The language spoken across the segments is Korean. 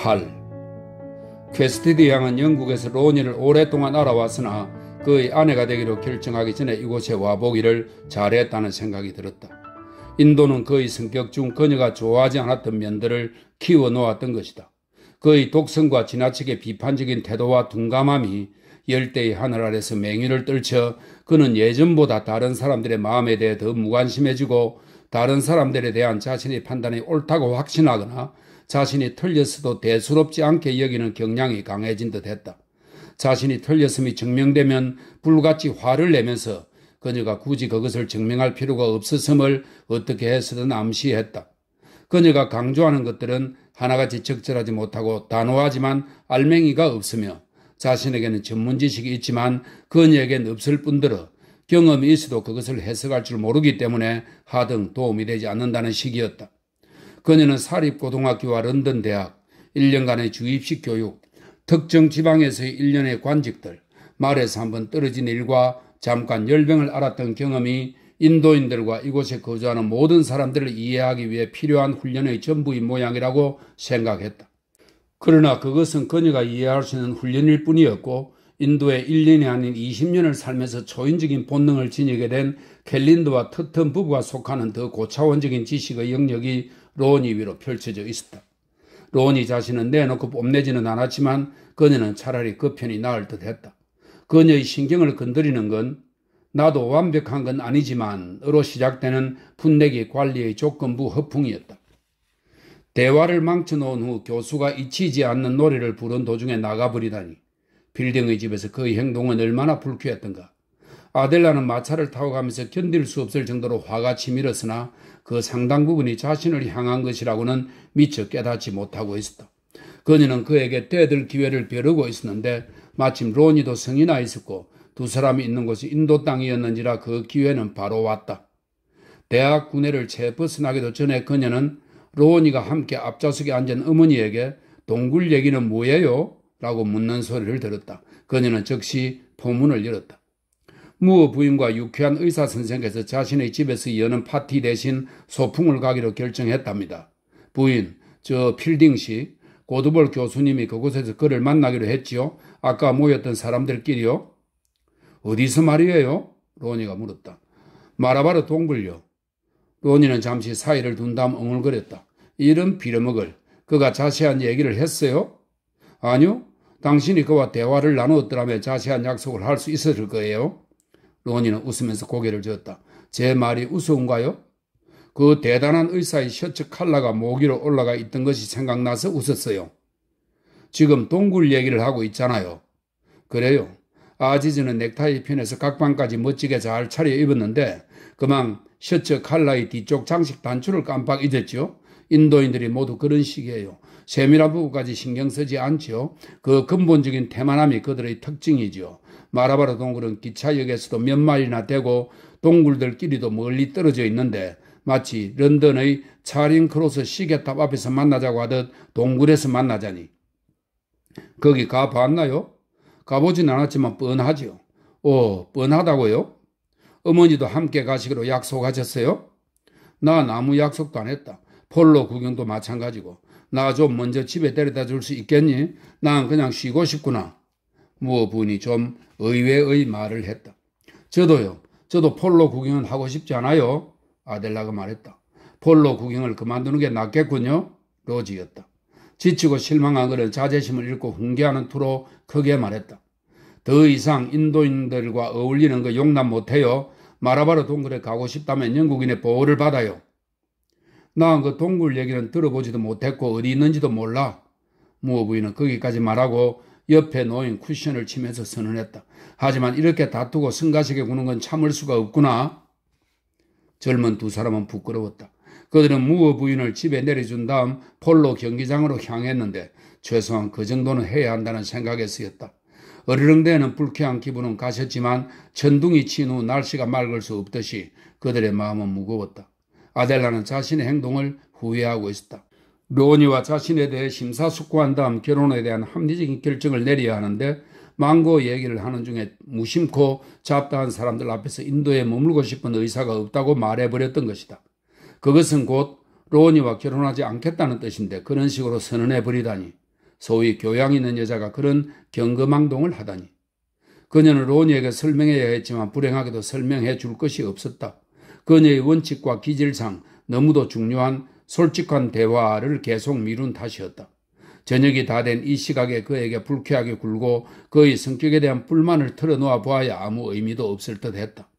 8. 퀘스티드 양은 영국에서 로니를 오랫동안 알아왔으나 그의 아내가 되기로 결정하기 전에 이곳에 와보기를 잘했다는 생각이 들었다. 인도는 그의 성격 중 그녀가 좋아하지 않았던 면들을 키워놓았던 것이다. 그의 독성과 지나치게 비판적인 태도와 둔감함이 열대의 하늘 아래서 맹위를 떨쳐 그는 예전보다 다른 사람들의 마음에 대해 더 무관심해지고 다른 사람들에 대한 자신의 판단이 옳다고 확신하거나 자신이 틀렸어도 대수롭지 않게 여기는 경향이 강해진 듯 했다. 자신이 틀렸음이 증명되면 불같이 화를 내면서 그녀가 굳이 그것을 증명할 필요가 없었음을 어떻게 해서든 암시했다. 그녀가 강조하는 것들은 하나같이 적절하지 못하고 단호하지만 알맹이가 없으며 자신에게는 전문 지식이 있지만 그녀에겐 없을 뿐더러 경험이 있어도 그것을 해석할 줄 모르기 때문에 하등 도움이 되지 않는다는 식이었다. 그녀는 사립고등학교와 런던 대학, 1년간의 주입식 교육, 특정 지방에서의 1년의 관직들, 말에서 한번 떨어진 일과 잠깐 열병을 앓았던 경험이 인도인들과 이곳에 거주하는 모든 사람들을 이해하기 위해 필요한 훈련의 전부인 모양이라고 생각했다. 그러나 그것은 그녀가 이해할 수 있는 훈련일 뿐이었고 인도에 1년이 아닌 20년을 살면서 초인적인 본능을 지니게 된 켈린드와 터튼 부부가 속하는 더 고차원적인 지식의 영역이 로니 위로 펼쳐져 있었다. 로니 자신은 내놓고 뽐내지는 않았지만 그녀는 차라리 그 편이 나을 듯했다. 그녀의 신경을 건드리는 건 나도 완벽한 건 아니지만 으로 시작되는 풋내기 관리의 조건부 허풍이었다. 대화를 망쳐놓은 후 교수가 잊히지 않는 노래를 부른 도중에 나가버리다니 빌딩의 집에서 그의 행동은 얼마나 불쾌했던가. 아델라는 마차를 타고 가면서 견딜 수 없을 정도로 화가 치밀었으나 그 상당 부분이 자신을 향한 것이라고는 미처 깨닫지 못하고 있었다. 그녀는 그에게 대들 기회를 벼르고 있었는데 마침 로니도 성이 나 있었고 두 사람이 있는 곳이 인도 땅이었는지라 그 기회는 바로 왔다. 대학 구내를 채 벗어나기도 전에 그녀는 로니가 함께 앞좌석에 앉은 어머니에게 동굴 얘기는 뭐예요? 라고 묻는 소리를 들었다. 그녀는 즉시 포문을 열었다. 무어 부인과 유쾌한 의사 선생께서 자신의 집에서 여는 파티 대신 소풍을 가기로 결정했답니다. 부인, 저 필딩씨, 고드볼 교수님이 그곳에서 그를 만나기로 했지요? 아까 모였던 사람들끼리요? 어디서 말이에요? 로니가 물었다. 마라바르 동굴요. 로니는 잠시 사이를 둔 다음 엉얼거렸다. 이런 빌어먹을, 그가 자세한 얘기를 했어요? 아니요. 당신이 그와 대화를 나누었더라면 자세한 약속을 할 수 있었을 거예요. 로니는 웃으면서 고개를 저었다. 제 말이 우스운가요? 그 대단한 의사의 셔츠 칼라가 목 위로 올라가 있던 것이 생각나서 웃었어요. 지금 동굴 얘기를 하고 있잖아요. 그래요. 아지즈는 넥타이 편에서 각방까지 멋지게 잘 차려입었는데 그만 셔츠 칼라의 뒤쪽 장식 단추를 깜빡 잊었죠. 인도인들이 모두 그런 식이에요. 세밀한 부분까지 신경 쓰지 않죠. 그 근본적인 태만함이 그들의 특징이죠. 마라바르 동굴은 기차역에서도 몇 마일이나 되고 동굴들끼리도 멀리 떨어져 있는데 마치 런던의 차링 크로스 시계탑 앞에서 만나자고 하듯 동굴에서 만나자니. 거기 가봤나요? 가보진 않았지만 뻔하죠. 오, 뻔하다고요? 어머니도 함께 가시기로 약속하셨어요? 난 아무 약속도 안 했다. 폴로 구경도 마찬가지고. 나 좀 먼저 집에 데려다 줄 수 있겠니? 난 그냥 쉬고 싶구나. 무어 부인이 좀 의외의 말을 했다. 저도요. 저도 폴로 구경은 하고 싶지 않아요. 아델라가 말했다. 폴로 구경을 그만두는 게 낫겠군요. 로지였다. 지치고 실망한 그는 자제심을 잃고 훈계하는 투로 크게 말했다. 더 이상 인도인들과 어울리는 거 용납 못해요. 마라바르 동굴에 가고 싶다면 영국인의 보호를 받아요. 난 그 동굴 얘기는 들어보지도 못했고 어디 있는지도 몰라. 무어 부인은 거기까지 말하고 옆에 놓인 쿠션을 치면서 선언했다. 하지만 이렇게 다투고 성가시게 구는 건 참을 수가 없구나. 젊은 두 사람은 부끄러웠다. 그들은 무어 부인을 집에 내려준 다음 폴로 경기장으로 향했는데 최소한 그 정도는 해야 한다는 생각에 쓰였다. 어르렁대는 불쾌한 기분은 가셨지만 천둥이 친 후 날씨가 맑을 수 없듯이 그들의 마음은 무거웠다. 아델라는 자신의 행동을 후회하고 있었다. 로니와 자신에 대해 심사숙고한 다음 결혼에 대한 합리적인 결정을 내려야 하는데 망고 얘기를 하는 중에 무심코 잡다한 사람들 앞에서 인도에 머물고 싶은 의사가 없다고 말해버렸던 것이다. 그것은 곧 로니와 결혼하지 않겠다는 뜻인데 그런 식으로 선언해버리다니. 소위 교양 있는 여자가 그런 경거망동을 하다니. 그녀는 로니에게 설명해야 했지만 불행하게도 설명해 줄 것이 없었다. 그녀의 원칙과 기질상 너무도 중요한 솔직한 대화를 계속 미룬 탓이었다. 저녁이 다 된 이 시각에 그에게 불쾌하게 굴고 그의 성격에 대한 불만을 털어놓아 보아야 아무 의미도 없을 듯 했다.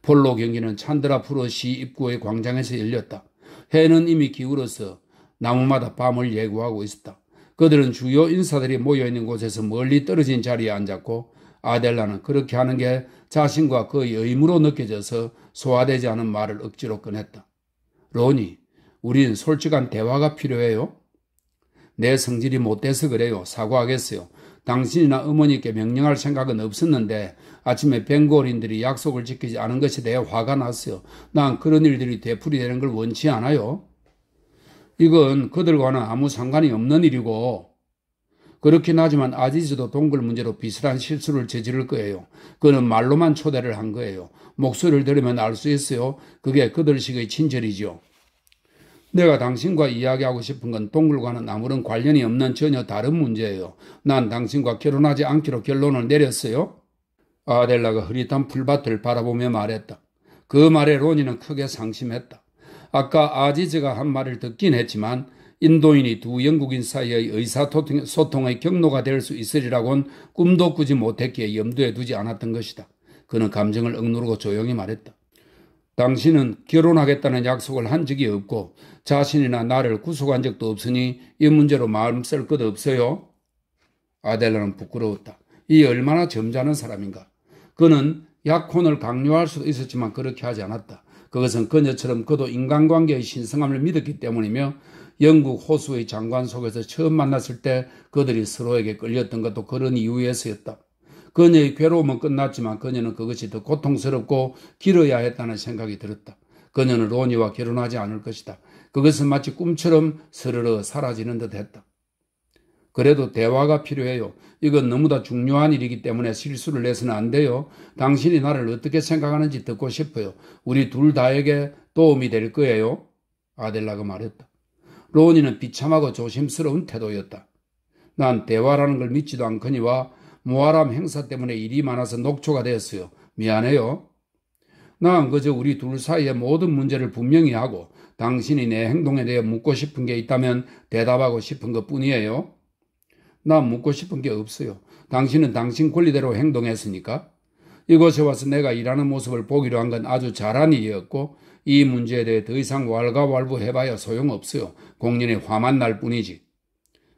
폴로 경기는 찬드라 프로시 입구의 광장에서 열렸다. 해는 이미 기울어서 나무마다 밤을 예고하고 있었다. 그들은 주요 인사들이 모여있는 곳에서 멀리 떨어진 자리에 앉았고 아델라는 그렇게 하는 게 자신과 그의 의무로 느껴져서 소화되지 않은 말을 억지로 꺼냈다. 로니, 우린 솔직한 대화가 필요해요. 내 성질이 못돼서 그래요. 사과하겠어요. 당신이나 어머니께 명령할 생각은 없었는데 아침에 벵골인들이 약속을 지키지 않은 것에 대해 화가 났어요. 난 그런 일들이 되풀이되는 걸 원치 않아요. 이건 그들과는 아무 상관이 없는 일이고 그렇긴 하지만 아지즈도 동굴 문제로 비슷한 실수를 저지를 거예요. 그는 말로만 초대를 한 거예요. 목소리를 들으면 알 수 있어요. 그게 그들식의 친절이죠. 내가 당신과 이야기하고 싶은 건 동굴과는 아무런 관련이 없는 전혀 다른 문제예요. 난 당신과 결혼하지 않기로 결론을 내렸어요. 아델라가 흐릿한 풀밭을 바라보며 말했다. 그 말에 로니는 크게 상심했다. 아까 아지즈가 한 말을 듣긴 했지만 인도인이 두 영국인 사이의 의사소통의 경로가 될 수 있으리라고는 꿈도 꾸지 못했기에 염두에 두지 않았던 것이다. 그는 감정을 억누르고 조용히 말했다. 당신은 결혼하겠다는 약속을 한 적이 없고 자신이나 나를 구속한 적도 없으니 이 문제로 마음 쓸 것 없어요. 아델라는 부끄러웠다. 이 얼마나 점잖은 사람인가. 그는 약혼을 강요할 수도 있었지만 그렇게 하지 않았다. 그것은 그녀처럼 그도 인간관계의 신성함을 믿었기 때문이며 영국 호수의 장관 속에서 처음 만났을 때 그들이 서로에게 끌렸던 것도 그런 이유에서였다. 그녀의 괴로움은 끝났지만 그녀는 그것이 더 고통스럽고 길어야 했다는 생각이 들었다. 그녀는 로니와 결혼하지 않을 것이다. 그것은 마치 꿈처럼 스르르 사라지는 듯 했다. 그래도 대화가 필요해요. 이건 너무나 중요한 일이기 때문에 실수를 내서는 안 돼요. 당신이 나를 어떻게 생각하는지 듣고 싶어요. 우리 둘 다에게 도움이 될 거예요. 아델라가 말했다. 로니는 비참하고 조심스러운 태도였다. 난 대화라는 걸 믿지도 않거니와 무아람 행사 때문에 일이 많아서 녹초가 되었어요. 미안해요. 난 그저 우리 둘 사이의 모든 문제를 분명히 하고 당신이 내 행동에 대해 묻고 싶은 게 있다면 대답하고 싶은 것뿐이에요. 난 묻고 싶은 게 없어요. 당신은 당신 권리대로 행동했으니까. 이곳에 와서 내가 일하는 모습을 보기로 한 건 아주 잘한 일이었고 이 문제에 대해 더 이상 왈가왈부해봐야 소용없어요. 공연이 화만 날 뿐이지.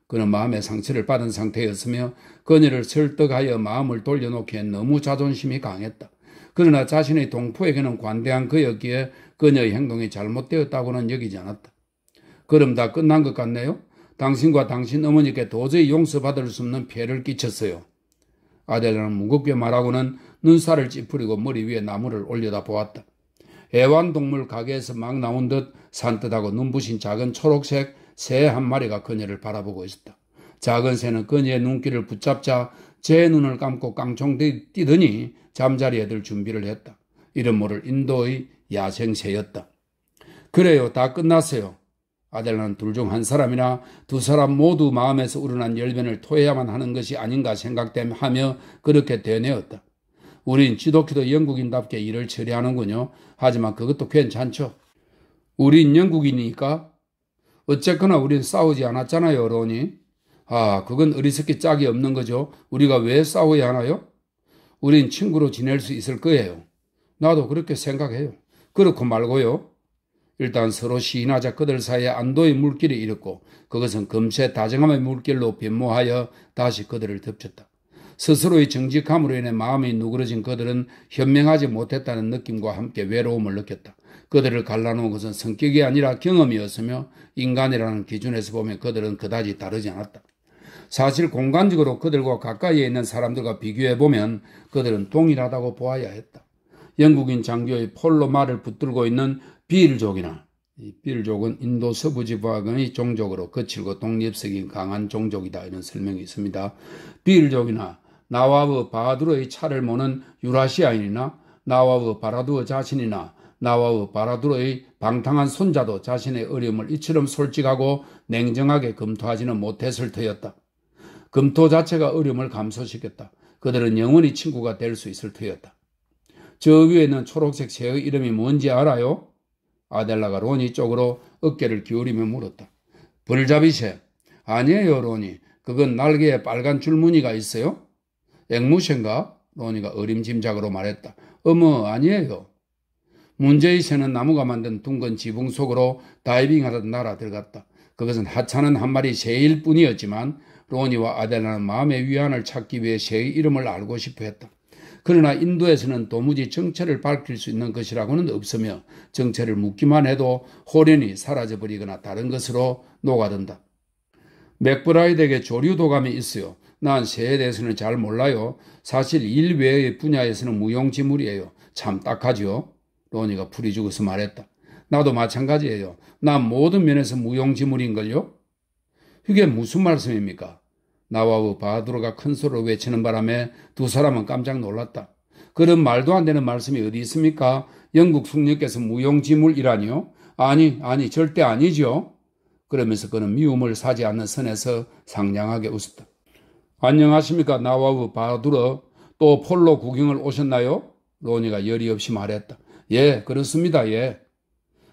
그는 마음의 상처를 받은 상태였으며 그녀를 설득하여 마음을 돌려놓기에 너무 자존심이 강했다. 그러나 자신의 동포에게는 관대한 그였기에 그녀의 행동이 잘못되었다고는 여기지 않았다. 그럼 다 끝난 것 같네요? 당신과 당신 어머니께 도저히 용서받을 수 없는 피해를 끼쳤어요. 아델라는 무겁게 말하고는 눈살을 찌푸리고 머리 위에 나무를 올려다 보았다. 애완동물 가게에서 막 나온 듯 산뜻하고 눈부신 작은 초록색 새 한 마리가 그녀를 바라보고 있었다. 작은 새는 그녀의 눈길을 붙잡자 제 눈을 감고 깡총 뛰더니 잠자리에 들 준비를 했다. 이름 모를 인도의 야생새였다. 그래요. 다 끝났어요. 아델라는 둘 중 한 사람이나 두 사람 모두 마음에서 우러난 열변을 토해야만 하는 것이 아닌가 생각하며 그렇게 되뇌었다. 우린 지독히도 영국인답게 일을 처리하는군요. 하지만 그것도 괜찮죠. 우린 영국이니까. 어쨌거나 우린 싸우지 않았잖아요, 로니. 아, 그건 어리석기 짝이 없는 거죠. 우리가 왜 싸워야 하나요? 우린 친구로 지낼 수 있을 거예요. 나도 그렇게 생각해요. 그렇고 말고요. 일단 서로 시인하자 그들 사이에 안도의 물길이 일었고 그것은 금세 다정함의 물길로 변모하여 다시 그들을 덮쳤다. 스스로의 정직함으로 인해 마음이 누그러진 그들은 현명하지 못했다는 느낌과 함께 외로움을 느꼈다. 그들을 갈라놓은 것은 성격이 아니라 경험이었으며 인간이라는 기준에서 보면 그들은 그다지 다르지 않았다. 사실 공간적으로 그들과 가까이에 있는 사람들과 비교해보면 그들은 동일하다고 보아야 했다. 영국인 장교의 폴로 말을 붙들고 있는 비일족이나 이 비일족은 인도 서부 지방의 종족으로 거칠고 독립성이 강한 종족이다 이런 설명이 있습니다. 비일족이나 나와브 바하두르의 차를 모는 유라시아인이나 나와브 바라두어 자신이나 나와브 바라두르의 방탕한 손자도 자신의 어려움을 이처럼 솔직하고 냉정하게 검토하지는 못했을 터였다. 금토 자체가 어려움을 감소시켰다. 그들은 영원히 친구가 될 수 있을 터였다. 저 위에는 초록색 새의 이름이 뭔지 알아요? 아델라가 로니 쪽으로 어깨를 기울이며 물었다. 벌잡이새. 아니에요, 로니. 그건 날개에 빨간 줄무늬가 있어요? 앵무새인가? 로니가 어림짐작으로 말했다. 어머, 아니에요. 문제의 새는 나무가 만든 둥근 지붕 속으로 다이빙하듯 날아 들어갔다. 그것은 하찮은 한 마리 새일 뿐이었지만 로니와 아델라는 마음의 위안을 찾기 위해 새의 이름을 알고 싶어 했다. 그러나 인도에서는 도무지 정체를 밝힐 수 있는 것이라고는 없으며 정체를 묻기만 해도 호련히 사라져버리거나 다른 것으로 녹아든다. 맥브라이드에게 조류도감이 있어요. 난 새에 대해서는 잘 몰라요. 사실 일 외의 분야에서는 무용지물이에요. 참 딱하죠. 로니가 풀이 죽어서 말했다. 나도 마찬가지예요. 난 모든 면에서 무용지물인걸요? 이게 무슨 말씀입니까? 나와우 바두르가 큰 소리로 외치는 바람에 두 사람은 깜짝 놀랐다. 그런 말도 안 되는 말씀이 어디 있습니까? 영국 숙녀께서 무용지물이라니요? 아니, 절대 아니죠. 그러면서 그는 미움을 사지 않는 선에서 상냥하게 웃었다. 안녕하십니까, 나와우 바두르. 또 폴로 구경을 오셨나요? 로니가 열이 없이 말했다. 예, 그렇습니다, 예.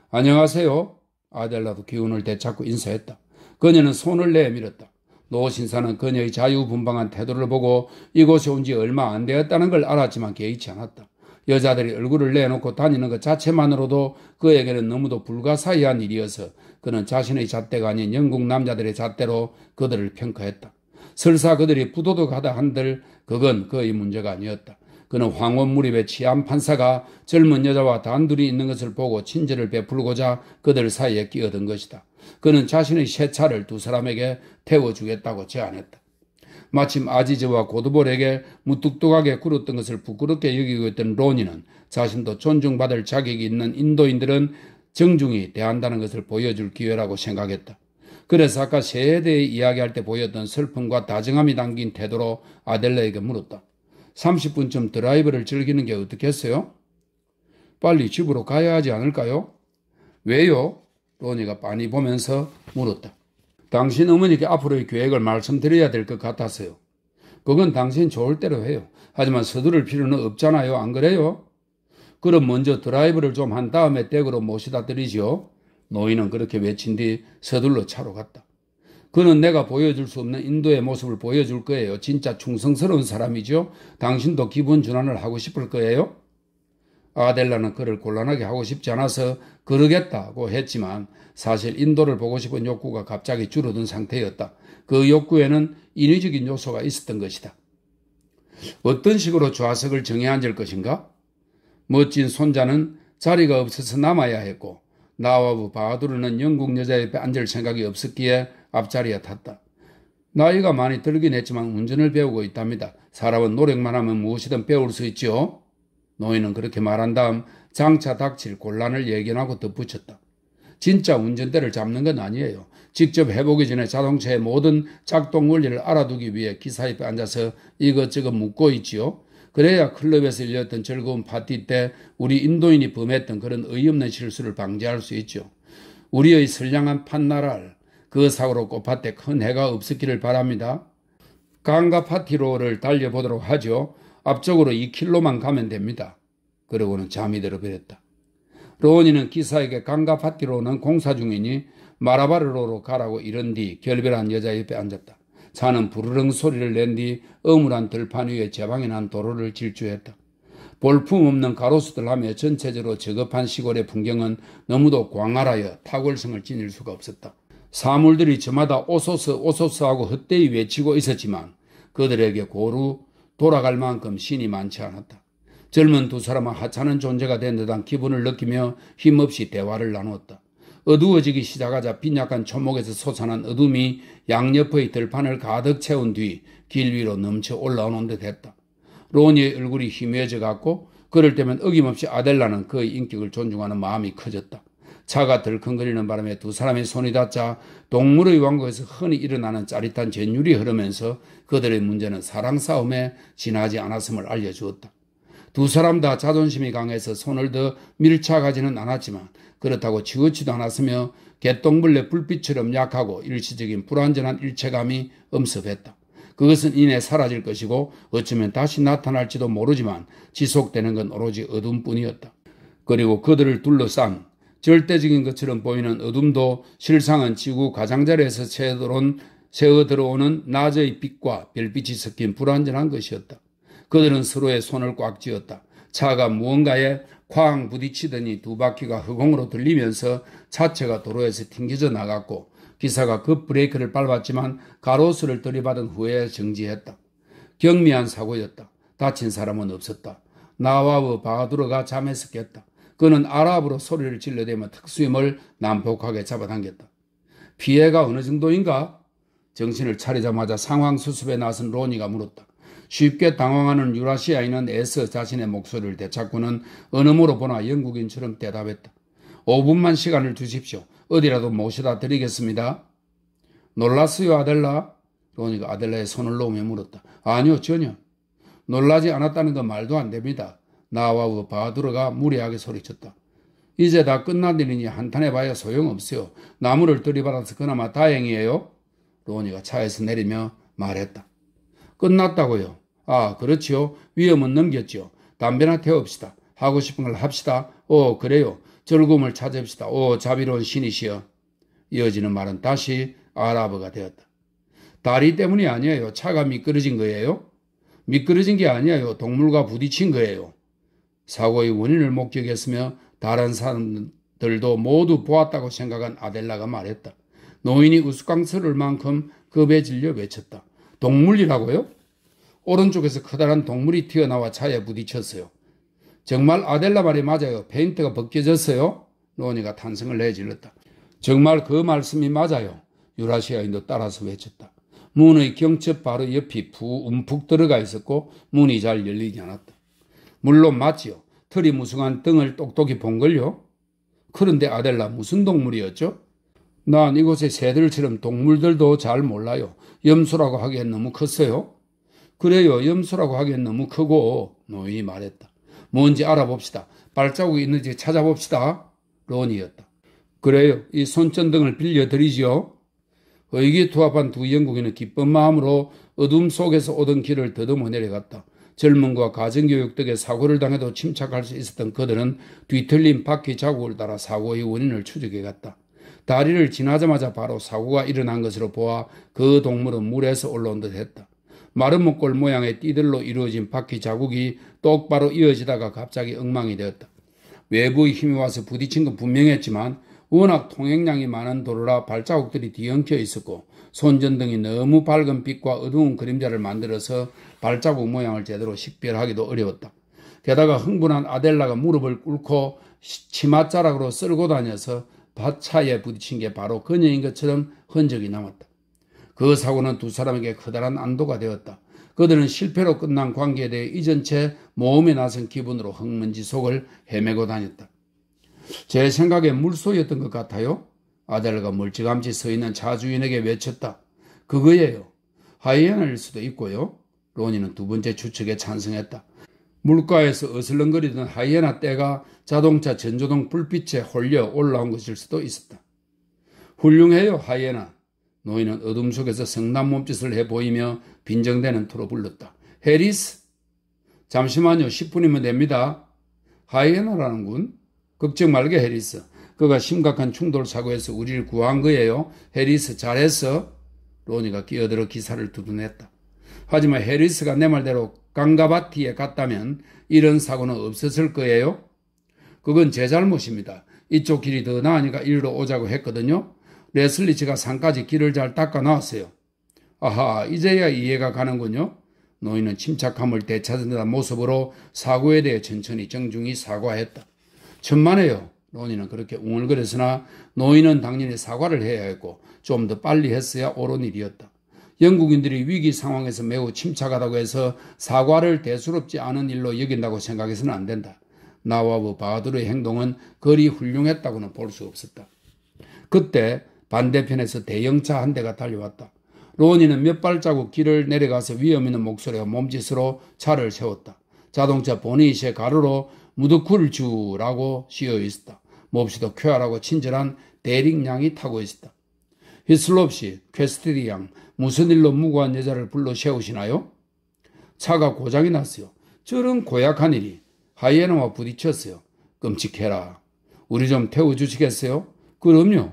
안녕하세요. 아델라도 기운을 되찾고 인사했다. 그녀는 손을 내밀었다. 노 신사는 그녀의 자유분방한 태도를 보고 이곳에 온 지 얼마 안 되었다는 걸 알았지만 개의치 않았다. 여자들이 얼굴을 내놓고 다니는 것 자체만으로도 그에게는 너무도 불가사의한 일이어서 그는 자신의 잣대가 아닌 영국 남자들의 잣대로 그들을 평가했다. 설사 그들이 부도덕하다 한들 그건 그의 문제가 아니었다. 그는 황혼무립의 치안 판사가 젊은 여자와 단둘이 있는 것을 보고 친절을 베풀고자 그들 사이에 끼어든 것이다. 그는 자신의 새 차를 두 사람에게 태워주겠다고 제안했다. 마침 아지즈와 고드볼에게 무뚝뚝하게 굴었던 것을 부끄럽게 여기고 있던 로니는 자신도 존중받을 자격이 있는 인도인들은 정중히 대한다는 것을 보여줄 기회라고 생각했다. 그래서 아까 새에 대해 이야기할 때 보였던 슬픔과 다정함이 담긴 태도로 아델라에게 물었다. 30분쯤 드라이브를 즐기는 게 어떻겠어요? 빨리 집으로 가야 하지 않을까요? 왜요? 로니가 빤히 보면서 물었다. 당신 어머니께 앞으로의 계획을 말씀드려야 될 것 같아서요. 그건 당신 좋을 대로 해요. 하지만 서두를 필요는 없잖아요. 안 그래요? 그럼 먼저 드라이브를 좀 한 다음에 댁으로 모시다 드리지요. 노인은 그렇게 외친 뒤 서둘러 차로 갔다. 그는 내가 보여줄 수 없는 인도의 모습을 보여줄 거예요. 진짜 충성스러운 사람이죠. 당신도 기분 전환을 하고 싶을 거예요. 아델라는 그를 곤란하게 하고 싶지 않아서 그러겠다고 했지만 사실 인도를 보고 싶은 욕구가 갑자기 줄어든 상태였다. 그 욕구에는 인위적인 요소가 있었던 것이다. 어떤 식으로 좌석을 정해 앉을 것인가? 멋진 손자는 자리가 없어서 남아야 했고 나와부 바두르는 영국 여자 옆에 앉을 생각이 없었기에 앞자리에 탔다. 나이가 많이 들긴 했지만 운전을 배우고 있답니다. 사람은 노력만 하면 무엇이든 배울 수 있지요. 노인은 그렇게 말한 다음 장차 닥칠 곤란을 예견하고 덧붙였다. 진짜 운전대를 잡는 건 아니에요. 직접 해보기 전에 자동차의 모든 작동 원리를 알아두기 위해 기사 옆에 앉아서 이것저것 묻고 있지요. 그래야 클럽에서 열렸던 즐거운 파티 때 우리 인도인이 범했던 그런 어이없는 실수를 방지할 수 있죠. 우리의 선량한 판나랄, 그 사고로 꽃밭에 큰 해가 없었기를 바랍니다. 강가 파티로를 달려보도록 하죠. 앞쪽으로 2km만 가면 됩니다. 그러고는 잠이 들어버렸다. 로니는 기사에게 강가 파티로는 공사 중이니 마라바르로로 가라고 이른 뒤 결별한 여자 옆에 앉았다. 차는 부르릉 소리를 낸 뒤 어물한 들판 위에 제방에 난 도로를 질주했다. 볼품없는 가로수들 하며 전체적으로 저급한 시골의 풍경은 너무도 광활하여 탁월성을 지닐 수가 없었다. 사물들이 저마다 오소스 하고 헛되이 외치고 있었지만 그들에게 고루 돌아갈 만큼 신이 많지 않았다. 젊은 두 사람은 하찮은 존재가 된 듯한 기분을 느끼며 힘없이 대화를 나누었다. 어두워지기 시작하자 빈약한 초목에서 솟아난 어둠이 양옆의 들판을 가득 채운 뒤 길 위로 넘쳐 올라오는 듯 했다. 로니의 얼굴이 희미해져 갔고 그럴 때면 어김없이 아델라는 그의 인격을 존중하는 마음이 커졌다. 차가 덜컹거리는 바람에 두 사람의 손이 닿자 동물의 왕국에서 흔히 일어나는 짜릿한 전율이 흐르면서 그들의 문제는 사랑 싸움에 지나지 않았음을 알려주었다. 두 사람 다 자존심이 강해서 손을 더 밀착하지는 않았지만 그렇다고 치우치도 않았으며 개똥벌레 불빛처럼 약하고 일시적인 불완전한 일체감이 엄습했다. 그것은 이내 사라질 것이고 어쩌면 다시 나타날지도 모르지만 지속되는 건 오로지 어둠뿐이었다. 그리고 그들을 둘러싼 절대적인 것처럼 보이는 어둠도 실상은 지구 가장자리에서 새어 들어오는 낮의 빛과 별빛이 섞인 불완전한 것이었다. 그들은 서로의 손을 꽉 쥐었다. 차가 무언가에 쾅 부딪히더니 두 바퀴가 허공으로 들리면서 차체가 도로에서 튕겨져 나갔고 기사가 급 브레이크를 밟았지만 가로수를 들이받은 후에 정지했다. 경미한 사고였다. 다친 사람은 없었다. 나와브 바하두르가 잠에서 깼다. 그는 아랍어로 소리를 질러대며 특수임을 난폭하게 잡아당겼다. 피해가 어느 정도인가? 정신을 차리자마자 상황 수습에 나선 로니가 물었다. 쉽게 당황하는 유라시아인은 애써 자신의 목소리를 되찾고는 언어으로 보나 영국인처럼 대답했다. 5분만 시간을 주십시오. 어디라도 모셔다 드리겠습니다. 놀랐어요, 아델라? 로니가 아델라의 손을 놓으며 물었다. 아니요, 전혀. 놀라지 않았다는 건 말도 안 됩니다. 나와브 바하두르가 무리하게 소리쳤다. 이제 다 끝난 일이니 한탄해봐야 소용없어요. 나무를 들이받아서 그나마 다행이에요. 로니가 차에서 내리며 말했다. 끝났다고요? 아, 그렇지요. 위험은 넘겼지요. 담배나 태웁시다. 하고 싶은 걸 합시다. 오, 그래요. 즐거움을 찾읍시다. 오, 자비로운 신이시여. 이어지는 말은 다시 아랍어가 되었다. 다리 때문이 아니에요. 차가 미끄러진 거예요. 미끄러진 게 아니에요. 동물과 부딪힌 거예요. 사고의 원인을 목격했으며 다른 사람들도 모두 보았다고 생각한 아델라가 말했다. 노인이 우스꽝스러울 만큼 겁에 질려 외쳤다. 동물이라고요? 오른쪽에서 커다란 동물이 튀어나와 차에 부딪혔어요. 정말 아델라 말이 맞아요. 페인트가 벗겨졌어요. 로니가 탄성을 내질렀다. 정말 그 말씀이 맞아요. 유라시아인도 따라서 외쳤다. 문의 경첩 바로 옆이 움푹 들어가 있었고 문이 잘 열리지 않았다. 물론 맞지요. 털이 무성한 등을 똑똑히 본걸요. 그런데 아델라 무슨 동물이었죠? 난 이곳의 새들처럼 동물들도 잘 몰라요. 염소라고 하기엔 너무 컸어요. 그래요. 염소라고 하기엔 너무 크고 노인이 말했다. 뭔지 알아봅시다. 발자국이 있는지 찾아봅시다. 론이었다. 그래요. 이 손전등을 빌려드리지요. 의기투합한 두 영국인은 기쁜 마음으로 어둠 속에서 오던 길을 더듬어 내려갔다. 젊음과 가정교육 덕에 사고를 당해도 침착할 수 있었던 그들은 뒤틀린 바퀴 자국을 따라 사고의 원인을 추적해갔다. 다리를 지나자마자 바로 사고가 일어난 것으로 보아 그 동물은 물에서 올라온 듯 했다. 마른 목골 모양의 띠들로 이루어진 바퀴 자국이 똑바로 이어지다가 갑자기 엉망이 되었다. 외부의 힘이 와서 부딪힌 건 분명했지만 워낙 통행량이 많은 도로라 발자국들이 뒤엉켜 있었고 손전등이 너무 밝은 빛과 어두운 그림자를 만들어서 발자국 모양을 제대로 식별하기도 어려웠다. 게다가 흥분한 아델라가 무릎을 꿇고 치맛자락으로 쓸고 다녀서 밭차에 부딪힌 게 바로 그녀인 것처럼 흔적이 남았다. 그 사고는 두 사람에게 커다란 안도가 되었다. 그들은 실패로 끝난 관계에 대해 잊은 채 모험에 나선 기분으로 흙먼지 속을 헤매고 다녔다. 제 생각에 물소였던 것 같아요. 아델라가 멀찌감치 서 있는 차 주인에게 외쳤다. 그거예요. 하이에나일 수도 있고요. 로니는 두 번째 추측에 찬성했다. 물가에서 어슬렁거리던 하이에나 떼가 자동차 전조등 불빛에 홀려 올라온 것일 수도 있었다. 훌륭해요, 하이에나. 노인은 어둠 속에서 성난 몸짓을 해 보이며 빈정대는 투로 불렀다. 해리스? 잠시만요. 10분이면 됩니다. 하이에나라는군. 걱정 말게, 해리스. 그가 심각한 충돌 사고에서 우리를 구한 거예요. 해리스 잘했어. 로니가 끼어들어 기사를 두둔했다. 하지만 해리스가 내 말대로 강가바티에 갔다면 이런 사고는 없었을 거예요. 그건 제 잘못입니다. 이쪽 길이 더 나으니까 이리로 오자고 했거든요. 레슬리치가 산까지 길을 잘 닦아놨어요. 아하, 이제야 이해가 가는군요. 노인은 침착함을 되찾는다는 모습으로 사고에 대해 천천히 정중히 사과했다. 천만에요. 로니는 그렇게 웅얼거렸으나 노인은 당연히 사과를 해야 했고 좀 더 빨리 했어야 옳은 일이었다. 영국인들이 위기 상황에서 매우 침착하다고 해서 사과를 대수롭지 않은 일로 여긴다고 생각해서는 안 된다. 나와브 바하두르의 행동은 그리 훌륭했다고는 볼 수 없었다. 그때 반대편에서 대형차 한 대가 달려왔다. 로니는 몇 발자국 길을 내려가서 위험 있는 목소리와 몸짓으로 차를 세웠다. 자동차 보니시의 가로로 무드쿨주라고 씌어 있었다. 몹시도 쾌활하고 친절한 대릭량이 타고 있었다. 히슬롭시, 퀘스티디 양, 무슨 일로 무고한 여자를 불러 세우시나요? 차가 고장이 났어요. 저런 고약한 일이 하이에나와 부딪혔어요. 끔찍해라. 우리 좀 태워주시겠어요? 그럼요.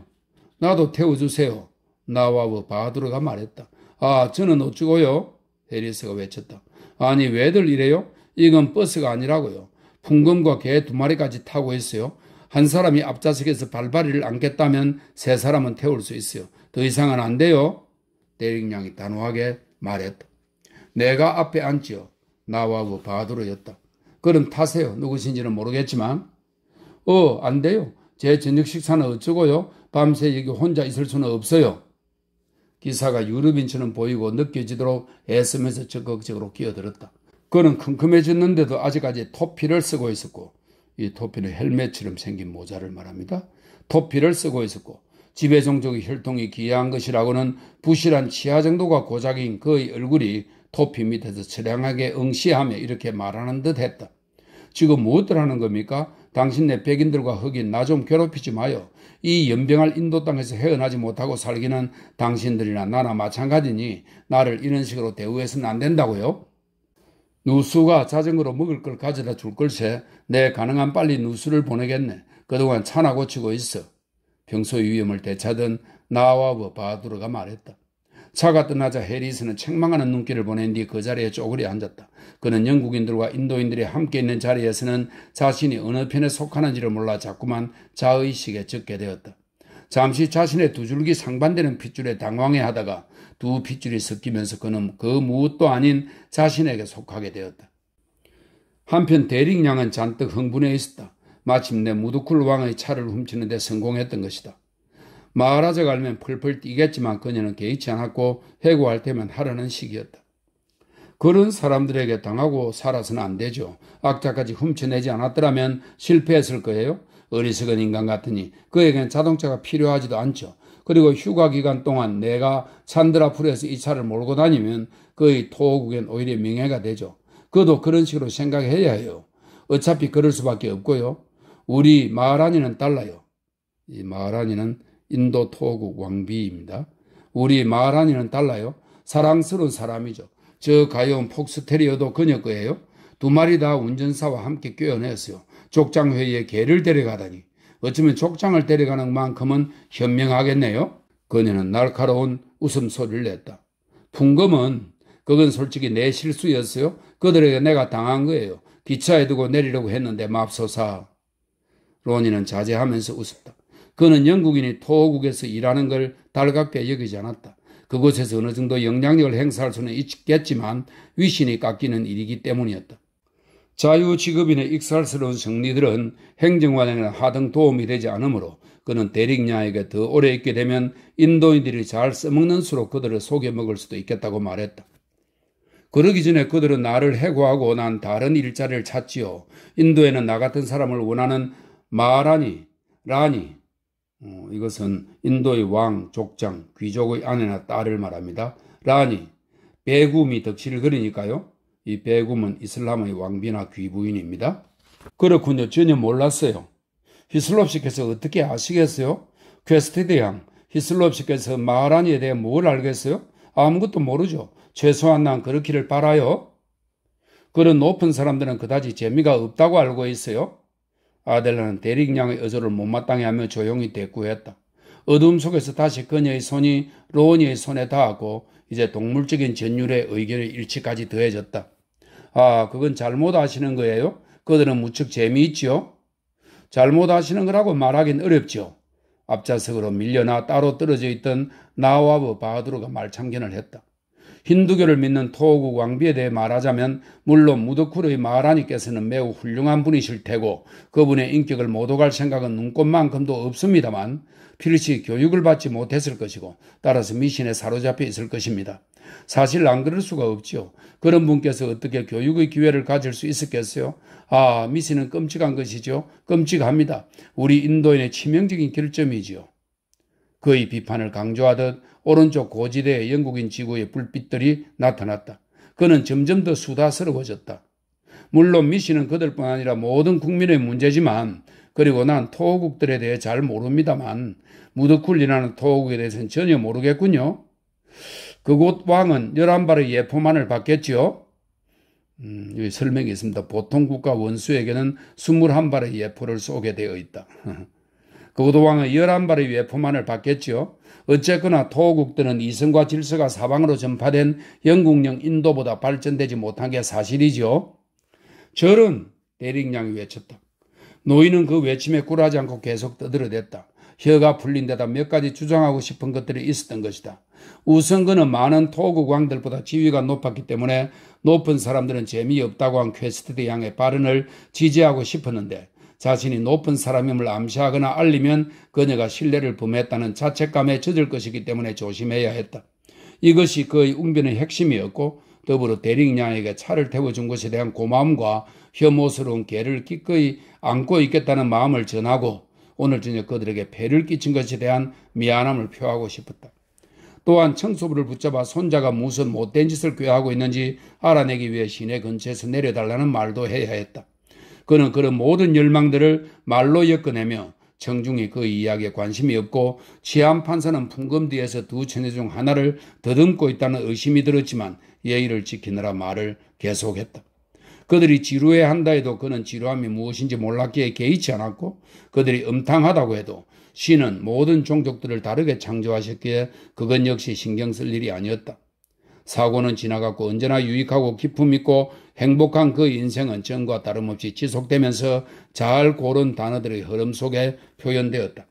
나도 태워주세요. 나와브 바두르가 말했다. 아, 저는 어쩌고요? 해리스가 외쳤다. 아니, 왜들 이래요? 이건 버스가 아니라고요. 풍금과 개 2마리까지 타고 있어요. 한 사람이 앞좌석에서 발바리를 안겠다면 3사람은 태울 수 있어요. 더 이상은 안 돼요. 대릭양이 단호하게 말했다. 내가 앞에 앉지요. 나와브 바두르였다. 그럼 타세요. 누구신지는 모르겠지만. 안 돼요. 제 저녁 식사는 어쩌고요? 밤새 여기 혼자 있을 수는 없어요. 기사가 유럽인처럼 보이고 느껴지도록 애쓰면서 적극적으로 끼어들었다. 그는 컴컴해졌는데도 아직까지 토피를 쓰고 있었고, 이 토피는 헬멧처럼 생긴 모자를 말합니다. 토피를 쓰고 있었고, 지배종족의 혈통이 기이한 것이라고는 부실한 치아 정도가 고작인 그의 얼굴이 토피 밑에서 처량하게 응시하며 이렇게 말하는 듯 했다. 지금 무엇들 하는 겁니까? 당신네 백인들과 흑인 나 좀 괴롭히지 마요. 이 연병할 인도 땅에서 헤어나지 못하고 살기는 당신들이나 나나 마찬가지니 나를 이런 식으로 대우해서는 안 된다고요? 누수가 자전거로 먹을 걸 가져다 줄 걸세. 내 가능한 빨리 누수를 보내겠네. 그동안 차나 고치고 있어. 평소의 위험을 되찾은 나와브 바두르가 말했다. 차가 떠나자 해리스는 책망하는 눈길을 보낸 뒤 그 자리에 쪼그려 앉았다. 그는 영국인들과 인도인들이 함께 있는 자리에서는 자신이 어느 편에 속하는지를 몰라 자꾸만 자의식에 젖게 되었다. 잠시 자신의 2줄기 상반되는 핏줄에 당황해하다가 2 핏줄이 섞이면서 그는 그 무엇도 아닌 자신에게 속하게 되었다. 한편 대릭양은 잔뜩 흥분해 있었다. 마침내 무두쿨 왕의 차를 훔치는 데 성공했던 것이다. 마하라자가 알면 펄펄 뛰겠지만 그녀는 개의치 않았고 해고할 때면 하려는 시기였다. 그런 사람들에게 당하고 살아서는 안 되죠. 악자까지 훔쳐내지 않았더라면 실패했을 거예요. 어리석은 인간 같으니 그에겐 자동차가 필요하지도 않죠. 그리고 휴가 기간 동안 내가 찬드라풀에서 이 차를 몰고 다니면 그의 토호국엔 오히려 명예가 되죠. 그도 그런 식으로 생각해야 해요. 어차피 그럴 수밖에 없고요. 우리 마하라니는 달라요. 이 마하라니는 인도 토호국 왕비입니다. 우리 마하라니는 달라요. 사랑스러운 사람이죠. 저 가여운 폭스테리어도 그녀 거예요. 2마리 다 운전사와 함께 꿰어냈어요. 족장회의에 개를 데려가다니. 어쩌면 족장을 데려가는 만큼은 현명하겠네요. 그녀는 날카로운 웃음소리를 냈다. 풍금은 그건 솔직히 내 실수였어요. 그들에게 내가 당한 거예요. 기차에 두고 내리려고 했는데 맙소사. 로니는 자제하면서 웃었다. 그는 영국인이 토호국에서 일하는 걸 달갑게 여기지 않았다. 그곳에서 어느 정도 영향력을 행사할 수는 있겠지만 위신이 깎이는 일이기 때문이었다. 자유직업인의 익살스러운 승리들은 행정관에는 하등 도움이 되지 않으므로 그는 대릭야에게 더 오래 있게 되면 인도인들이 잘 써먹는 수로 그들을 속여먹을 수도 있겠다고 말했다. 그러기 전에 그들은 나를 해고하고 난 다른 일자리를 찾지요. 인도에는 나 같은 사람을 원하는 마하라니, 라니, 이것은 인도의 왕, 족장, 귀족의 아내나 딸을 말합니다. 라니, 베굼이 덕실을 그리니까요. 이 베굼은 이슬람의 왕비나 귀부인입니다. 그렇군요. 전혀 몰랐어요. 히슬롭씨께서 어떻게 아시겠어요? 퀘스티드 양, 히슬롭씨께서 마하라니에 대해 뭘 알겠어요? 아무것도 모르죠. 최소한 난 그렇기를 바라요. 그런 높은 사람들은 그다지 재미가 없다고 알고 있어요. 아델라는 대릭양의 어조를 못마땅해 하며 조용히 대꾸했다. 어둠 속에서 다시 그녀의 손이 로니의 손에 닿았고 이제 동물적인 전율의 의견의 일치까지 더해졌다. 아, 그건 잘못 아시는 거예요? 그들은 무척 재미있지요? 잘못 아시는 거라고 말하긴 어렵죠. 앞좌석으로 밀려나 따로 떨어져 있던 나와브 바두르가 말참견을 했다. 힌두교를 믿는 토호국 왕비에 대해 말하자면 물론 무드쿨의 마하라니께서는 매우 훌륭한 분이실 테고 그분의 인격을 못 오갈 생각은 눈꼽만큼도 없습니다만 필시 교육을 받지 못했을 것이고 따라서 미신에 사로잡혀 있을 것입니다. 사실 안 그럴 수가 없지요. 그런 분께서 어떻게 교육의 기회를 가질 수 있었겠어요? 아, 미신은 끔찍한 것이죠. 끔찍합니다. 우리 인도인의 치명적인 결점이지요. 그의 비판을 강조하듯 오른쪽 고지대의 영국인 지구의 불빛들이 나타났다. 그는 점점 더 수다스러워졌다. 물론 미신은 그들뿐 아니라 모든 국민의 문제지만 그리고 난 토호국들에 대해 잘 모릅니다만 무드쿨리라는 토호국에 대해서는 전혀 모르겠군요. 그곳 왕은 11발의 예포만을 받겠지요. 여기 설명이 있습니다. 보통 국가 원수에게는 21발의 예포를 쏘게 되어 있다. 그곳 왕은 11발의 예포만을 받겠지요. 어쨌거나 토호국들은 이성과 질서가 사방으로 전파된 영국령 인도보다 발전되지 못한 게 사실이죠. 저런 대릭량이 외쳤다. 노인은 그 외침에 굴하지 않고 계속 떠들어댔다. 혀가 풀린 데다 몇 가지 주장하고 싶은 것들이 있었던 것이다. 우선 그는 많은 토호국 왕들보다 지위가 높았기 때문에 높은 사람들은 재미없다고 한 퀘스트드 양의 발언을 지지하고 싶었는데 자신이 높은 사람임을 암시하거나 알리면 그녀가 신뢰를 범했다는 자책감에 젖을 것이기 때문에 조심해야 했다. 이것이 그의 웅변의 핵심이었고 더불어 대릭량에게 차를 태워준 것에 대한 고마움과 혐오스러운 개를 기꺼이 안고 있겠다는 마음을 전하고 오늘 저녁 그들에게 폐를 끼친 것에 대한 미안함을 표하고 싶었다. 또한 청소부를 붙잡아 손자가 무슨 못된 짓을 꾀하고 있는지 알아내기 위해 시내 근처에서 내려달라는 말도 해야 했다. 그는 그런 모든 열망들을 말로 엮어내며 청중이 그 이야기에 관심이 없고 치안 판사는 풍금 뒤에서 두 처녀 중 하나를 더듬고 있다는 의심이 들었지만 예의를 지키느라 말을 계속했다. 그들이 지루해한다 해도 그는 지루함이 무엇인지 몰랐기에 개의치 않았고 그들이 음탕하다고 해도 신은 모든 종족들을 다르게 창조하셨기에 그건 역시 신경 쓸 일이 아니었다. 사고는 지나갔고 언제나 유익하고 기품 있고 행복한 그 인생은 전과 다름없이 지속되면서 잘 고른 단어들의 흐름 속에 표현되었다.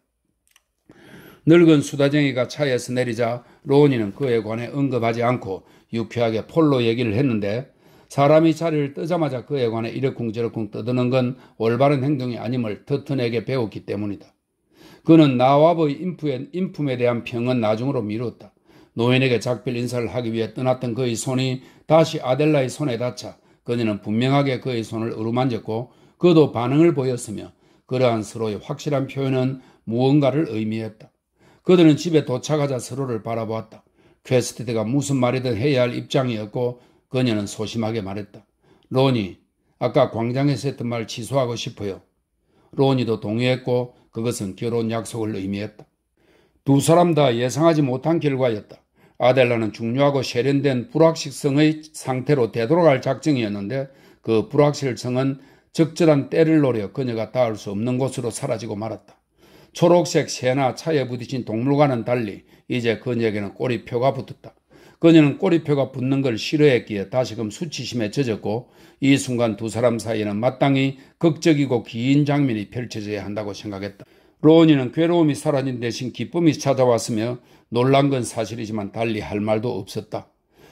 늙은 수다쟁이가 차에서 내리자 로니는 그에 관해 언급하지 않고 유쾌하게 폴로 얘기를 했는데 사람이 자리를 뜨자마자 그에 관해 이러쿵저러쿵 떠드는 건 올바른 행동이 아님을 터튼에게 배웠기 때문이다. 그는 나와의 인품에 대한 평은 나중으로 미뤘다. 노인에게 작별 인사를 하기 위해 떠났던 그의 손이 다시 아델라의 손에 닿자 그녀는 분명하게 그의 손을 어루만졌고 그도 반응을 보였으며 그러한 서로의 확실한 표현은 무언가를 의미했다. 그들은 집에 도착하자 서로를 바라보았다. 퀘스티드가 무슨 말이든 해야 할 입장이었고 그녀는 소심하게 말했다. 로니, 아까 광장에서 했던 말 취소하고 싶어요. 로니도 동의했고 그것은 결혼 약속을 의미했다. 두 사람 다 예상하지 못한 결과였다. 아델라는 중요하고 세련된 불확실성의 상태로 되돌아갈 작정이었는데 그 불확실성은 적절한 때를 노려 그녀가 닿을 수 없는 곳으로 사라지고 말았다. 초록색 새나 차에 부딪힌 동물과는 달리 이제 그녀에게는 꼬리표가 붙었다. 그녀는 꼬리표가 붙는 걸 싫어했기에 다시금 수치심에 젖었고 이 순간 두 사람 사이에는 마땅히 극적이고 긴 장면이 펼쳐져야 한다고 생각했다. 로니는 괴로움이 사라진 대신 기쁨이 찾아왔으며 놀란 건 사실이지만 달리 할 말도 없었다.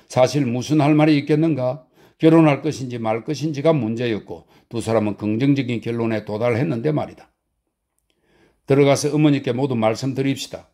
사실 무슨 할 말이 있겠는가? 결혼할 것인지 말 것인지가 문제였고 두 사람은 긍정적인 결론에 도달했는데 말이다. 들어가서 어머니께 모두 말씀드립시다.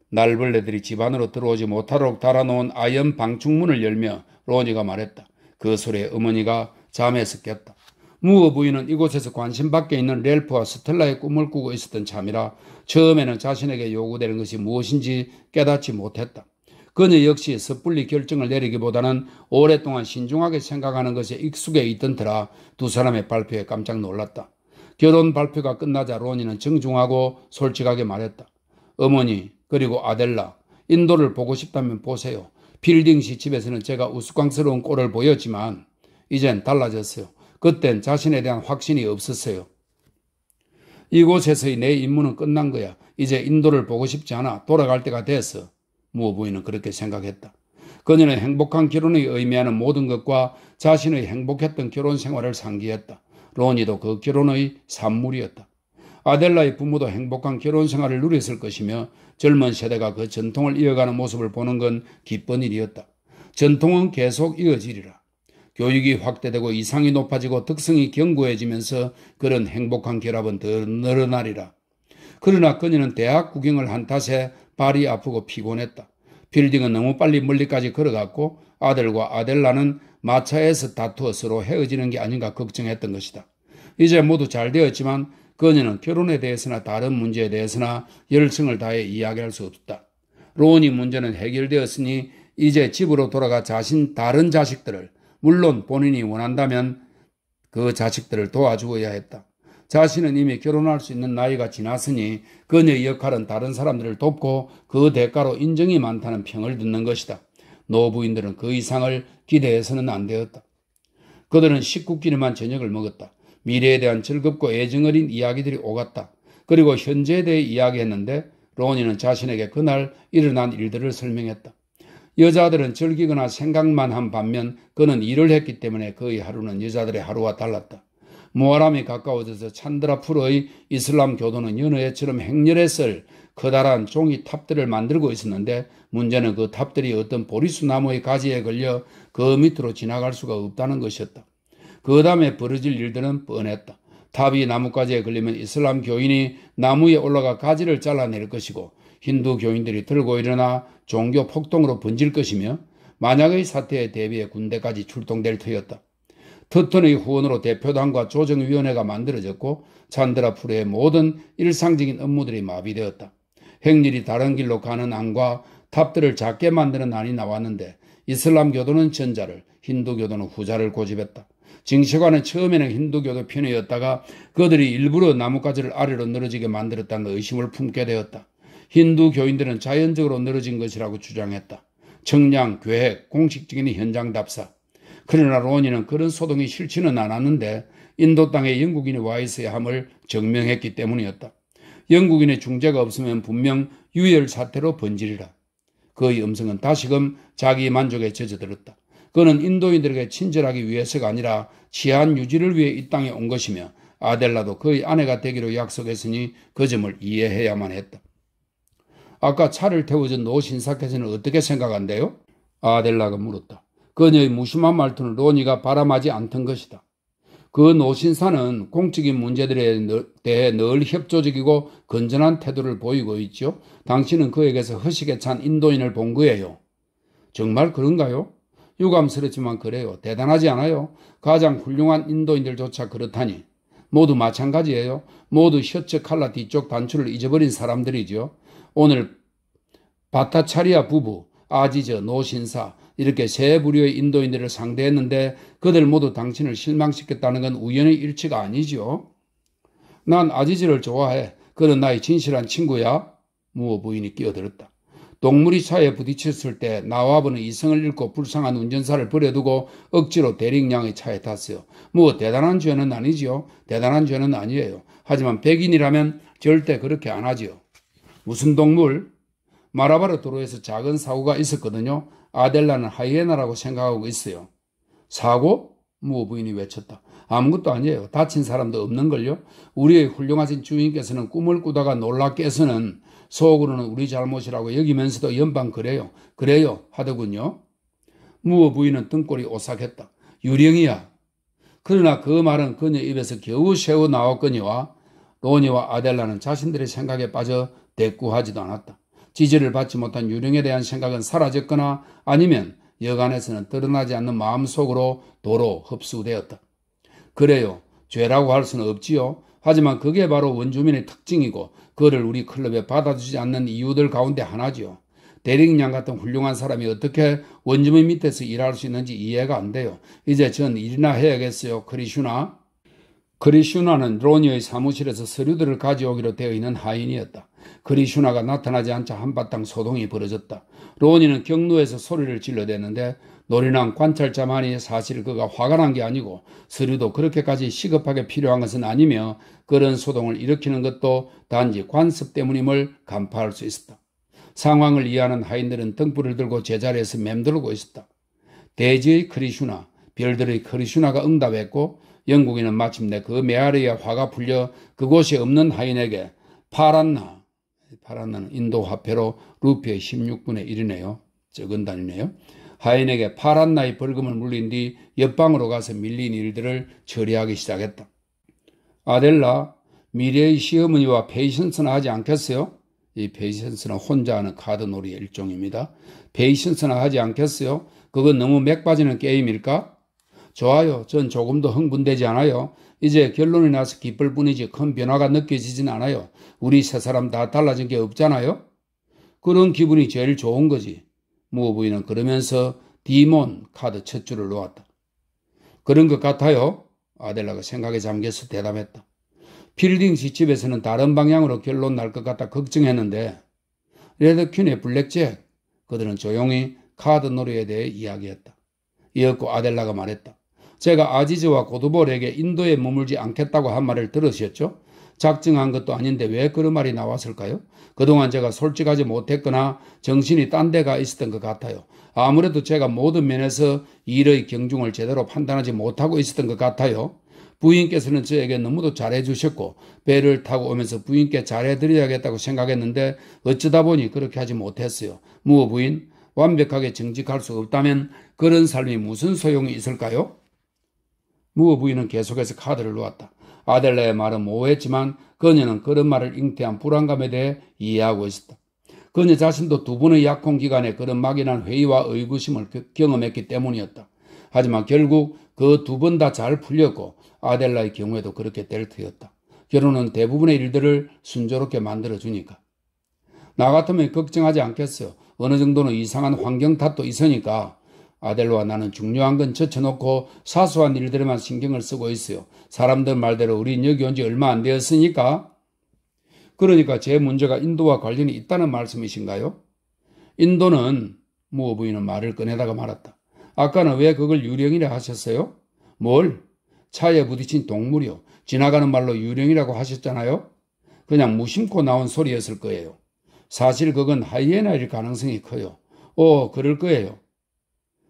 날벌레들이 집 안으로 들어오지 못하도록 달아놓은 아연 방충문을 열며 로니가 말했다. 그 소리에 어머니가 잠에서 깼다. 무어 부인은 이곳에서 관심 밖에 있는 렐프와 스텔라의 꿈을 꾸고 있었던 참이라 처음에는 자신에게 요구되는 것이 무엇인지 깨닫지 못했다. 그녀 역시 섣불리 결정을 내리기보다는 오랫동안 신중하게 생각하는 것에 익숙해 있던 터라 두 사람의 발표에 깜짝 놀랐다. 결혼 발표가 끝나자 로니는 정중하고 솔직하게 말했다. 어머니 그리고 아델라, 인도를 보고 싶다면 보세요. 빌딩시 집에서는 제가 우스꽝스러운 꼴을 보였지만 이젠 달라졌어요. 그땐 자신에 대한 확신이 없었어요. 이곳에서의 내 임무는 끝난 거야. 이제 인도를 보고 싶지 않아. 돌아갈 때가 됐어. 무어 부인은 그렇게 생각했다. 그녀는 행복한 결혼이 의미하는 모든 것과 자신의 행복했던 결혼 생활을 상기했다. 로니도 그 결혼의 산물이었다. 아델라의 부모도 행복한 결혼 생활을 누렸을 것이며 젊은 세대가 그 전통을 이어가는 모습을 보는 건 기쁜 일이었다. 전통은 계속 이어지리라. 교육이 확대되고 이상이 높아지고 덕성이 견고해지면서 그런 행복한 결합은 더 늘어나리라. 그러나 그녀는 대학 구경을 한 탓에 발이 아프고 피곤했다. 빌딩은 너무 빨리 멀리까지 걸어갔고 아들과 아델라는 마차에서 다투어 서로 헤어지는 게 아닌가 걱정했던 것이다. 이제 모두 잘 되었지만 그녀는 결혼에 대해서나 다른 문제에 대해서나 열성을 다해 이야기할 수 없었다. 로니 문제는 해결되었으니 이제 집으로 돌아가 다른 자식들을 물론 본인이 원한다면 그 자식들을 도와주어야 했다. 자신은 이미 결혼할 수 있는 나이가 지났으니 그녀의 역할은 다른 사람들을 돕고 그 대가로 인정이 많다는 평을 듣는 것이다. 노부인들은 그 이상을 기대해서는 안 되었다. 그들은 식구끼리만 저녁을 먹었다. 미래에 대한 즐겁고 애정어린 이야기들이 오갔다. 그리고 현재에 대해 이야기했는데 로니는 자신에게 그날 일어난 일들을 설명했다. 여자들은 즐기거나 생각만 한 반면 그는 일을 했기 때문에 그의 하루는 여자들의 하루와 달랐다. 무아람이 가까워져서 찬드라푸르의 이슬람 교도는 여느 해처럼 행렬했을 커다란 종이 탑들을 만들고 있었는데 문제는 그 탑들이 어떤 보리수 나무의 가지에 걸려 그 밑으로 지나갈 수가 없다는 것이었다. 그 다음에 벌어질 일들은 뻔했다. 탑이 나뭇가지에 걸리면 이슬람 교인이 나무에 올라가 가지를 잘라낼 것이고 힌두 교인들이 들고 일어나 종교 폭동으로 번질 것이며 만약의 사태에 대비해 군대까지 출동될 터였다. 터턴의 후원으로 대표단과 조정위원회가 만들어졌고 찬드라푸르의 모든 일상적인 업무들이 마비되었다. 행렬이 다른 길로 가는 안과 탑들을 작게 만드는 안이 나왔는데 이슬람교도는 전자를, 힌두교도는 후자를 고집했다. 징시관은 처음에는 힌두교도 편이었다가 그들이 일부러 나뭇가지를 아래로 늘어지게 만들었다는 의심을 품게 되었다. 힌두 교인들은 자연적으로 늘어진 것이라고 주장했다. 청량, 계획, 공식적인 현장 답사. 그러나 로니는 그런 소동이 싫지는 않았는데 인도 땅에 영국인이 와 있어야 함을 증명했기 때문이었다. 영국인의 중재가 없으면 분명 유혈 사태로 번지리라. 그의 음성은 다시금 자기 만족에 젖어들었다. 그는 인도인들에게 친절하기 위해서가 아니라 치안 유지를 위해 이 땅에 온 것이며 아델라도 그의 아내가 되기로 약속했으니 그 점을 이해해야만 했다. 아까 차를 태워준 노 신사께서는 어떻게 생각한대요? 아델라가 물었다. 그녀의 무심한 말투는 로니가 바람하지 않던 것이다. 그 노신사는 공적인 문제들에 대해 늘 협조적이고 건전한 태도를 보이고 있죠. 당신은 그에게서 허식에 찬 인도인을 본 거예요. 정말 그런가요? 유감스럽지만 그래요. 대단하지 않아요? 가장 훌륭한 인도인들조차 그렇다니. 모두 마찬가지예요. 모두 셔츠 칼라 뒤쪽 단추를 잊어버린 사람들이죠. 오늘 바타차리아 부부, 아지저, 노신사 이렇게 세 부류의 인도인들을 상대했는데 그들 모두 당신을 실망시켰다는 건 우연의 일치가 아니죠. 난 아지즈를 좋아해. 그는 나의 진실한 친구야. 무어 부인이 끼어들었다. 동물이 차에 부딪혔을 때 나와버는 이성을 잃고 불쌍한 운전사를 버려두고 억지로 대릭량의 차에 탔어요. 뭐 대단한 죄는 아니지요. 대단한 죄는 아니에요. 하지만 백인이라면 절대 그렇게 안 하지요. 무슨 동물? 마라바르 도로에서 작은 사고가 있었거든요. 아델라는 하이에나라고 생각하고 있어요. 사고? 무어 부인이 외쳤다. 아무것도 아니에요. 다친 사람도 없는걸요. 우리의 훌륭하신 주인께서는 꿈을 꾸다가 놀랍게 해서는 속으로는 우리 잘못이라고 여기면서도 연방 그래요 하더군요. 무어 부인은 등골이 오싹했다. 유령이야. 그러나 그 말은 그녀 입에서 겨우 새어 나왔거니와 로니와 아델라는 자신들의 생각에 빠져 대꾸하지도 않았다. 지지를 받지 못한 유령에 대한 생각은 사라졌거나 아니면 여간에서는 드러나지 않는 마음속으로 도로 흡수되었다. 그래요. 죄라고 할 수는 없지요. 하지만 그게 바로 원주민의 특징이고 그를 우리 클럽에 받아주지 않는 이유들 가운데 하나지요. 대릭양 같은 훌륭한 사람이 어떻게 원주민 밑에서 일할 수 있는지 이해가 안 돼요. 이제 전 일이나 해야겠어요. 크리슈나. 크리슈나는 로니의 사무실에서 서류들을 가져오기로 되어 있는 하인이었다. 크리슈나가 나타나지 않자 한바탕 소동이 벌어졌다. 로니는 경로에서 소리를 질러댔는데 노련한 관찰자만이 사실 그가 화가 난 게 아니고 서류도 그렇게까지 시급하게 필요한 것은 아니며 그런 소동을 일으키는 것도 단지 관습 때문임을 간파할 수 있었다. 상황을 이해하는 하인들은 등불을 들고 제자리에서 맴돌고 있었다. 대지의 크리슈나, 별들의 크리슈나가 응답했고 영국인은 마침내 그 메아리에 화가 풀려 그곳에 없는 하인에게 파란나는 인도 화폐로 루피의 16분의 1이네요. 적은 단위네요. 하인에게 파란나의 벌금을 물린 뒤 옆방으로 가서 밀린 일들을 처리하기 시작했다. 아델라, 미래의 시어머니와 페이션스나 하지 않겠어요? 이 페이션스는 혼자 하는 카드놀이의 일종입니다. 페이션스나 하지 않겠어요? 그건 너무 맥 빠지는 게임일까? 좋아요. 전 조금도 흥분되지 않아요. 이제 결론이 나서 기쁠 뿐이지 큰 변화가 느껴지진 않아요. 우리 세 사람 다 달라진 게 없잖아요. 그런 기분이 제일 좋은 거지. 무어 부인은 그러면서 디몬 카드 첫 줄을 놓았다. 그런 것 같아요. 아델라가 생각에 잠겨서 대답했다. 필딩 시집에서는 다른 방향으로 결론 날 것 같다 걱정했는데 레드퀸의 블랙잭, 그들은 조용히 카드 놀이에 대해 이야기했다. 이었고 아델라가 말했다. 제가 아지즈와 고두볼에게 인도에 머물지 않겠다고 한 말을 들으셨죠? 작정한 것도 아닌데 왜 그런 말이 나왔을까요? 그동안 제가 솔직하지 못했거나 정신이 딴 데가 있었던 것 같아요. 아무래도 제가 모든 면에서 일의 경중을 제대로 판단하지 못하고 있었던 것 같아요. 부인께서는 저에게 너무도 잘해주셨고 배를 타고 오면서 부인께 잘해드려야겠다고 생각했는데 어쩌다 보니 그렇게 하지 못했어요. 무어 부인, 완벽하게 정직할 수 없다면 그런 삶이 무슨 소용이 있을까요? 무어 부인은 계속해서 카드를 놓았다. 아델라의 말은 모호했지만 그녀는 그런 말을 잉태한 불안감에 대해 이해하고 있었다. 그녀 자신도 두 번의 약혼 기간에 그런 막연한 회의와 의구심을 경험했기 때문이었다. 하지만 결국 그 두 번 다 잘 풀렸고 아델라의 경우에도 그렇게 될 터였다. 결혼은 대부분의 일들을 순조롭게 만들어주니까. 나 같으면 걱정하지 않겠어. 어느 정도는 이상한 환경 탓도 있으니까. 아델라와 나는 중요한 건 젖혀놓고 사소한 일들에만 신경을 쓰고 있어요. 사람들 말대로 우린 여기 온 지 얼마 안 되었으니까. 그러니까 제 문제가 인도와 관련이 있다는 말씀이신가요? 인도는 무어 부인은 말을 꺼내다가 말았다. 아까는 왜 그걸 유령이라 하셨어요? 뭘? 차에 부딪힌 동물이요. 지나가는 말로 유령이라고 하셨잖아요. 그냥 무심코 나온 소리였을 거예요. 사실 그건 하이에나일 가능성이 커요. 그럴 거예요.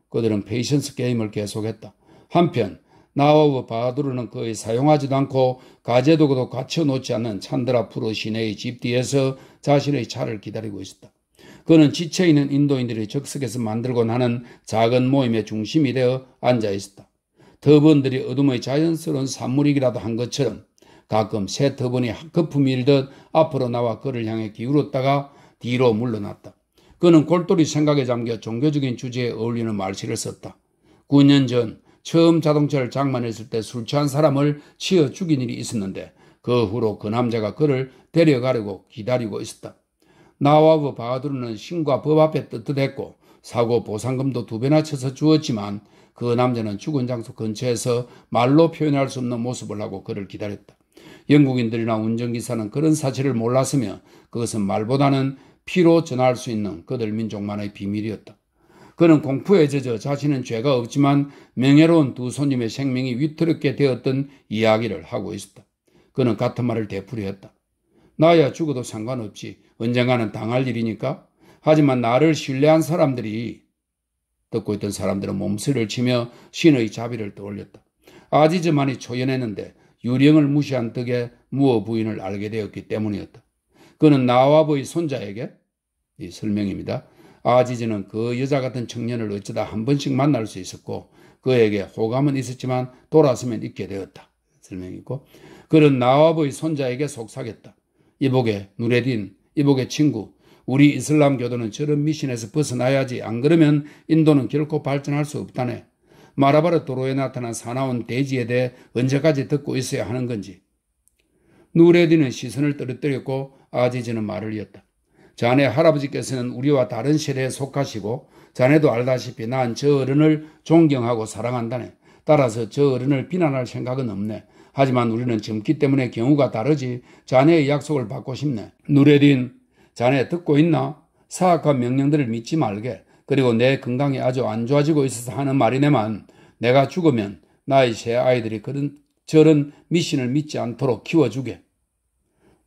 그들은 페이션스 게임을 계속했다. 한편 나와우 바하두르는 거의 사용하지도 않고 가재도구도 갖춰놓지 않는 찬드라 프로 시내의 집 뒤에서 자신의 차를 기다리고 있었다. 그는 지쳐있는 인도인들이 적석에서 만들곤 하는 작은 모임의 중심이 되어 앉아있었다. 터번들이 어둠의 자연스러운 산물이기라도 한 것처럼 가끔 새 터번이 거품이 일듯 앞으로 나와 그를 향해 기울었다가 뒤로 물러났다. 그는 골똘히 생각에 잠겨 종교적인 주제에 어울리는 말실을 썼다. 9년 전 처음 자동차를 장만했을 때 술 취한 사람을 치어 죽인 일이 있었는데 그 후로 그 남자가 그를 데려가려고 기다리고 있었다. 나와브 바하두르는 신과 법 앞에 떳떳했고 사고 보상금도 2배나 쳐서 주었지만 그 남자는 죽은 장소 근처에서 말로 표현할 수 없는 모습을 하고 그를 기다렸다. 영국인들이나 운전기사는 그런 사실을 몰랐으며 그것은 말보다는 피로 전할 수 있는 그들 민족만의 비밀이었다. 그는 공포에 젖어 자신은 죄가 없지만 명예로운 두 손님의 생명이 위태롭게 되었던 이야기를 하고 있었다. 그는 같은 말을 되풀이했다. 나야 죽어도 상관없지. 언젠가는 당할 일이니까. 하지만 나를 신뢰한 사람들이, 듣고 있던 사람들은 몸소리를 치며 신의 자비를 떠올렸다. 아지즈만이 초연했는데 유령을 무시한 덕에 무어 부인을 알게 되었기 때문이었다. 그는 나와브의 손자에게, 이 설명입니다. 아지즈는 그 여자 같은 청년을 어쩌다 한 번씩 만날 수 있었고 그에게 호감은 있었지만 돌아서면 잊게 되었다. 설명이고, 그는 나와브의 손자에게 속삭였다. 이복의 누레딘, 이복의 친구, 우리 이슬람 교도는 저런 미신에서 벗어나야지. 안 그러면 인도는 결코 발전할 수 없다네. 마라바르 도로에 나타난 사나운 돼지에 대해 언제까지 듣고 있어야 하는 건지. 누레딘은 시선을 떨어뜨렸고 아지즈는 말을 이었다. 자네 할아버지께서는 우리와 다른 세대에 속하시고 자네도 알다시피 난 저 어른을 존경하고 사랑한다네. 따라서 저 어른을 비난할 생각은 없네. 하지만 우리는 젊기 때문에 경우가 다르지. 자네의 약속을 받고 싶네. 누레딘, 자네 듣고 있나? 사악한 명령들을 믿지 말게. 그리고 내 건강이 아주 안 좋아지고 있어서 하는 말이네만 내가 죽으면 나의 새 아이들이 저런 미신을 믿지 않도록 키워주게.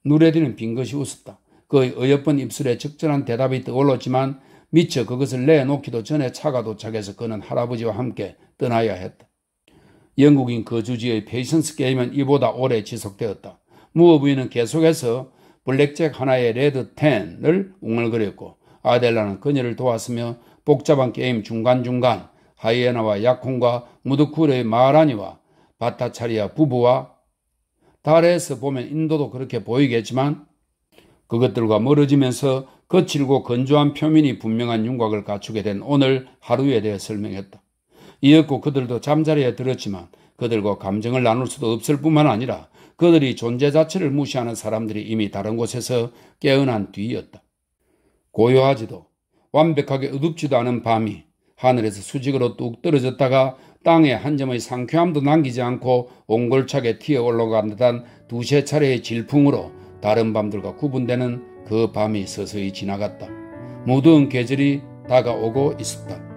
누레딘은 빙긋이 웃었다. 그의 어여쁜 입술에 적절한 대답이 떠올랐지만 미처 그것을 내놓기도 전에 차가 도착해서 그는 할아버지와 함께 떠나야 했다. 영국인 거주지의 페이션스 게임은 이보다 오래 지속되었다. 무어 부인은 계속해서 블랙잭 하나의 레드 10을 웅얼거렸고 아델라는 그녀를 도왔으며 복잡한 게임 중간중간 하이에나와 약혼과 무드쿨의 마하라니와 바타차리아 부부와 달에서 보면 인도도 그렇게 보이겠지만 그것들과 멀어지면서 거칠고 건조한 표면이 분명한 윤곽을 갖추게 된 오늘 하루에 대해 설명했다. 이었고 그들도 잠자리에 들었지만 그들과 감정을 나눌 수도 없을 뿐만 아니라 그들이 존재 자체를 무시하는 사람들이 이미 다른 곳에서 깨어난 뒤였다. 고요하지도 완벽하게 어둡지도 않은 밤이 하늘에서 수직으로 뚝 떨어졌다가 땅에 한 점의 상쾌함도 남기지 않고 옹골차게 튀어 올라간 듯한 두세 차례의 질풍으로 다른 밤들과 구분되는 그 밤이 서서히 지나갔다. 무더운 계절이 다가오고 있었다.